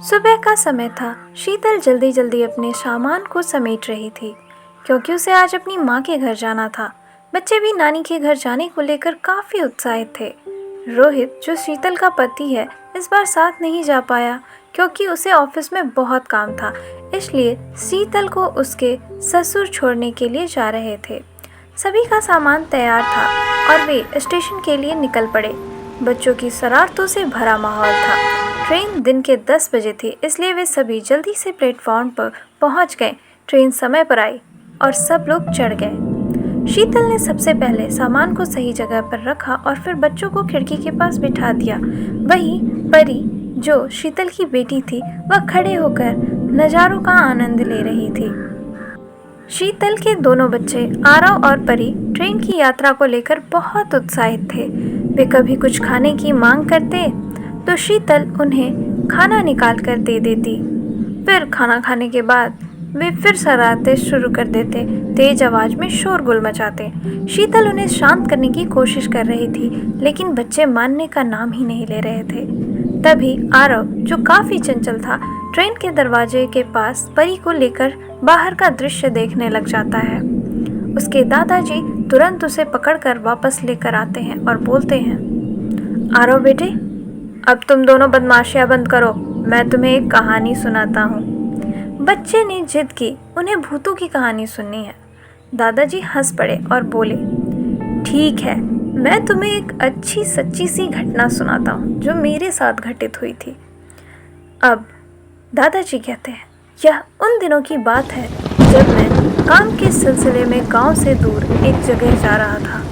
सुबह का समय था। शीतल जल्दी जल्दी अपने सामान को समेट रही थी क्योंकि उसे आज अपनी माँ के घर जाना था। बच्चे भी नानी के घर जाने को लेकर काफ़ी उत्साहित थे। रोहित, जो शीतल का पति है, इस बार साथ नहीं जा पाया क्योंकि उसे ऑफिस में बहुत काम था। इसलिए शीतल को उसके ससुर छोड़ने के लिए जा रहे थे। सभी का सामान तैयार था और वे स्टेशन के लिए निकल पड़े। बच्चों की शरारतों से भरा माहौल था। ट्रेन दिन के 10 बजे थी, इसलिए वे सभी जल्दी से प्लेटफॉर्म पर पहुंच गए। ट्रेन समय पर आई और सब लोग चढ़ गए। शीतल ने सबसे पहले सामान को सही जगह पर रखा और फिर बच्चों को खिड़की के पास बिठा दिया। वहीं परी, जो शीतल की बेटी थी, वह खड़े होकर नज़ारों का आनंद ले रही थी। शीतल के दोनों बच्चे आरव और परी ट्रेन की यात्रा को लेकर बहुत उत्साहित थे। वे कभी कुछ खाने की मांग करते तो शीतल उन्हें खाना निकाल कर दे देती। फिर खाना खाने के बाद वे फिर शरारतें शुरू कर देते, तेज आवाज़ में शोरगुल मचाते। शीतल उन्हें शांत करने की कोशिश कर रही थी, लेकिन बच्चे मानने का नाम ही नहीं ले रहे थे। तभी आरव, जो काफ़ी चंचल था, ट्रेन के दरवाजे के पास परी को लेकर बाहर का दृश्य देखने लग जाता है। उसके दादाजी तुरंत उसे पकड़कर वापस लेकर आते हैं और बोलते हैं, आरव बेटे, अब तुम दोनों बदमाशियां बंद करो, मैं तुम्हें एक कहानी सुनाता हूँ। बच्चे ने जिद की, उन्हें भूतों की कहानी सुननी है। दादाजी हंस पड़े और बोले, ठीक है, मैं तुम्हें एक अच्छी सच्ची सी घटना सुनाता हूँ जो मेरे साथ घटित हुई थी। अब दादाजी कहते हैं, यह उन दिनों की बात है जब मैं काम के सिलसिले में गांव से दूर एक जगह जा रहा था।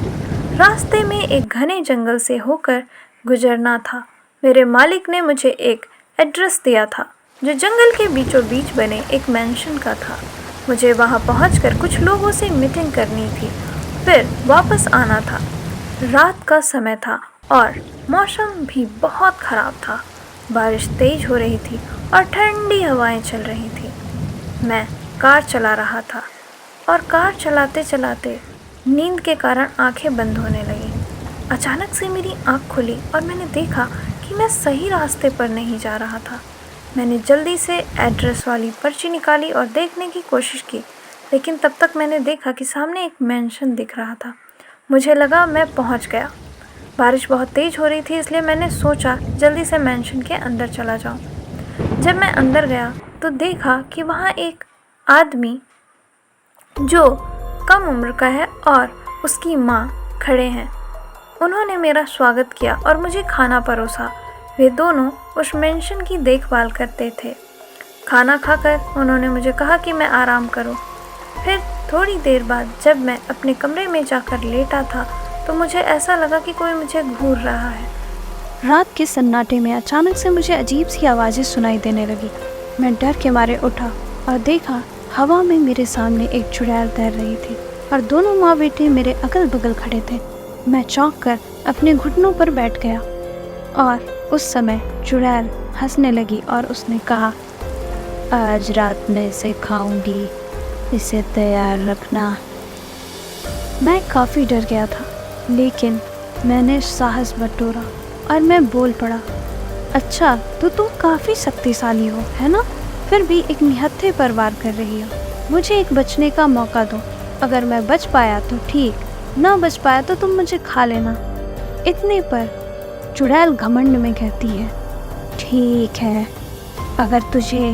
रास्ते में एक घने जंगल से होकर गुजरना था। मेरे मालिक ने मुझे एक एड्रेस दिया था जो जंगल के बीचों बीच बने एक मैंशन का था। मुझे वहां पहुंचकर कुछ लोगों से मीटिंग करनी थी, फिर वापस आना था। रात का समय था और मौसम भी बहुत ख़राब था। बारिश तेज हो रही थी और ठंडी हवाएं चल रही थी। मैं कार चला रहा था और कार चलाते चलाते नींद के कारण आंखें बंद होने लगीं। अचानक से मेरी आंख खुली और मैंने देखा कि मैं सही रास्ते पर नहीं जा रहा था। मैंने जल्दी से एड्रेस वाली पर्ची निकाली और देखने की कोशिश की, लेकिन तब तक मैंने देखा कि सामने एक मैंशन दिख रहा था। मुझे लगा मैं पहुंच गया। बारिश बहुत तेज़ हो रही थी, इसलिए मैंने सोचा जल्दी से मैंशन के अंदर चला जाऊं। जब मैं अंदर गया तो देखा कि वहाँ एक आदमी जो कम उम्र का है और उसकी माँ खड़े हैं। उन्होंने मेरा स्वागत किया और मुझे खाना परोसा। वे दोनों उस मेंशन की देखभाल करते थे। खाना खाकर उन्होंने मुझे कहा कि मैं आराम करूं। फिर थोड़ी देर बाद जब मैं अपने कमरे में जाकर लेटा था तो मुझे ऐसा लगा कि कोई मुझे घूर रहा है। रात के सन्नाटे में अचानक से मुझे अजीब सी आवाज़ें सुनाई देने लगी। मैं डर के मारे उठा और देखा हवा में मेरे सामने एक चुड़ैल तैर रही थी और दोनों माँ बेटे मेरे अगल बगल खड़े थे। मैं चौंक कर अपने घुटनों पर बैठ गया और उस समय चुड़ैल हंसने लगी और उसने कहा, आज रात में इसे खाऊंगी, इसे तैयार रखना। मैं काफ़ी डर गया था, लेकिन मैंने साहस बटोरा और मैं बोल पड़ा, अच्छा तो तुम काफ़ी शक्तिशाली हो, है ना? फिर भी एक निहत्थे पर वार कर रही हो। मुझे एक बचने का मौका दो। अगर मैं बच पाया तो ठीक, ना बच पाया तो तुम मुझे खा लेना। इतने पर चुड़ैल घमंड में कहती है, ठीक है, अगर तुझे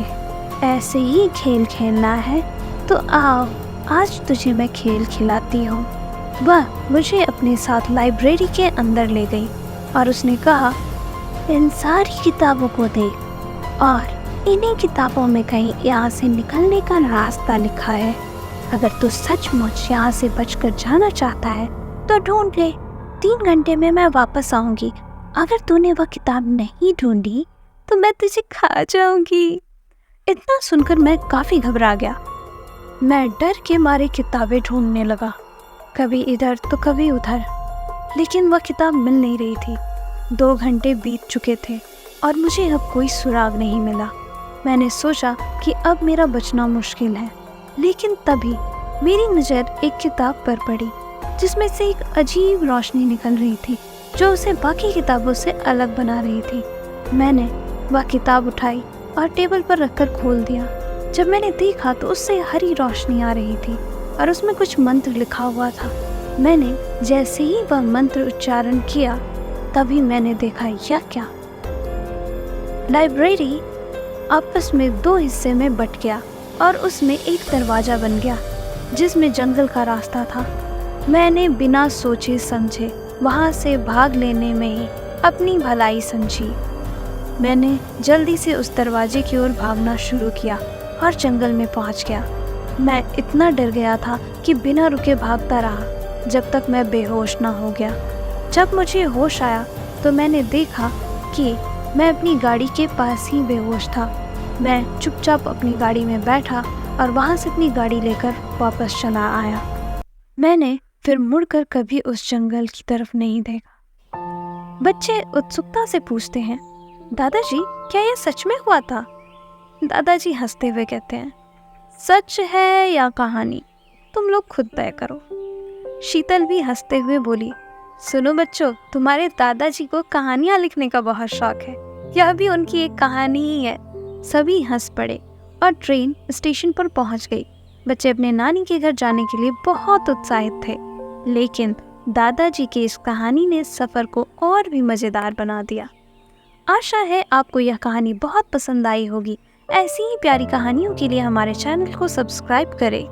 ऐसे ही खेल खेलना है तो आओ, आज तुझे मैं खेल खिलाती हूँ। वह मुझे अपने साथ लाइब्रेरी के अंदर ले गई और उसने कहा, इन सारी किताबों को देख और इन्हीं किताबों में कहीं यहाँ से निकलने का रास्ता लिखा है। अगर तू सचमुच यहाँ से बचकर जाना चाहता है तो ढूंढ ले। 3 घंटे में मैं वापस आऊँगी। अगर तूने वह किताब नहीं ढूंढी तो मैं तुझे खा जाऊँगी। इतना सुनकर मैं काफ़ी घबरा गया। मैं डर के मारे किताबें ढूंढने लगा, कभी इधर तो कभी उधर, लेकिन वह किताब मिल नहीं रही थी। 2 घंटे बीत चुके थे और मुझे अब कोई सुराग नहीं मिला। मैंने सोचा कि अब मेरा बचना मुश्किल है, लेकिन तभी मेरी नज़र एक किताब पर पड़ी जिसमें से एक अजीब रोशनी निकल रही थी जो उसे बाकी किताबों से अलग बना रही थी। मैंने वह किताब उठाई और टेबल पर रखकर खोल दिया। जब मैंने देखा तो उससे हरी रोशनी आ रही थी और उसमें कुछ मंत्र लिखा हुआ था। मैंने जैसे ही वह मंत्र उच्चारण किया तभी मैंने देखा यह क्या, लाइब्रेरी आपस में दो हिस्से में बट गया और उसमें एक दरवाजा बन गया जिसमें जंगल का रास्ता था। मैंने बिना सोचे समझे वहां से भाग लेने में ही अपनी भलाई समझी। मैंने जल्दी से उस दरवाजे की ओर भागना शुरू किया और जंगल में पहुंच गया। मैं इतना डर गया था कि बिना रुके भागता रहा जब तक मैं बेहोश ना हो गया। जब मुझे होश आया तो मैंने देखा कि मैं अपनी गाड़ी के पास ही बेहोश था। मैं चुपचाप अपनी गाड़ी में बैठा और वहां से अपनी गाड़ी लेकर वापस चला आया। मैंने फिर मुड़कर कभी उस जंगल की तरफ नहीं देखा। बच्चे उत्सुकता से पूछते हैं, दादाजी क्या यह सच में हुआ था? दादाजी हंसते हुए कहते हैं, सच है या कहानी तुम लोग खुद तय करो। शीतल भी हंसते हुए बोली, सुनो बच्चों, तुम्हारे दादाजी को कहानियां लिखने का बहुत शौक है, यह भी उनकी एक कहानी ही है। सभी हंस पड़े और ट्रेन स्टेशन पर पहुंच गई। बच्चे अपने नानी के घर जाने के लिए बहुत उत्साहित थे, लेकिन दादाजी की इस कहानी ने सफ़र को और भी मज़ेदार बना दिया। आशा है आपको यह कहानी बहुत पसंद आई होगी। ऐसी ही प्यारी कहानियों के लिए हमारे चैनल को सब्सक्राइब करें।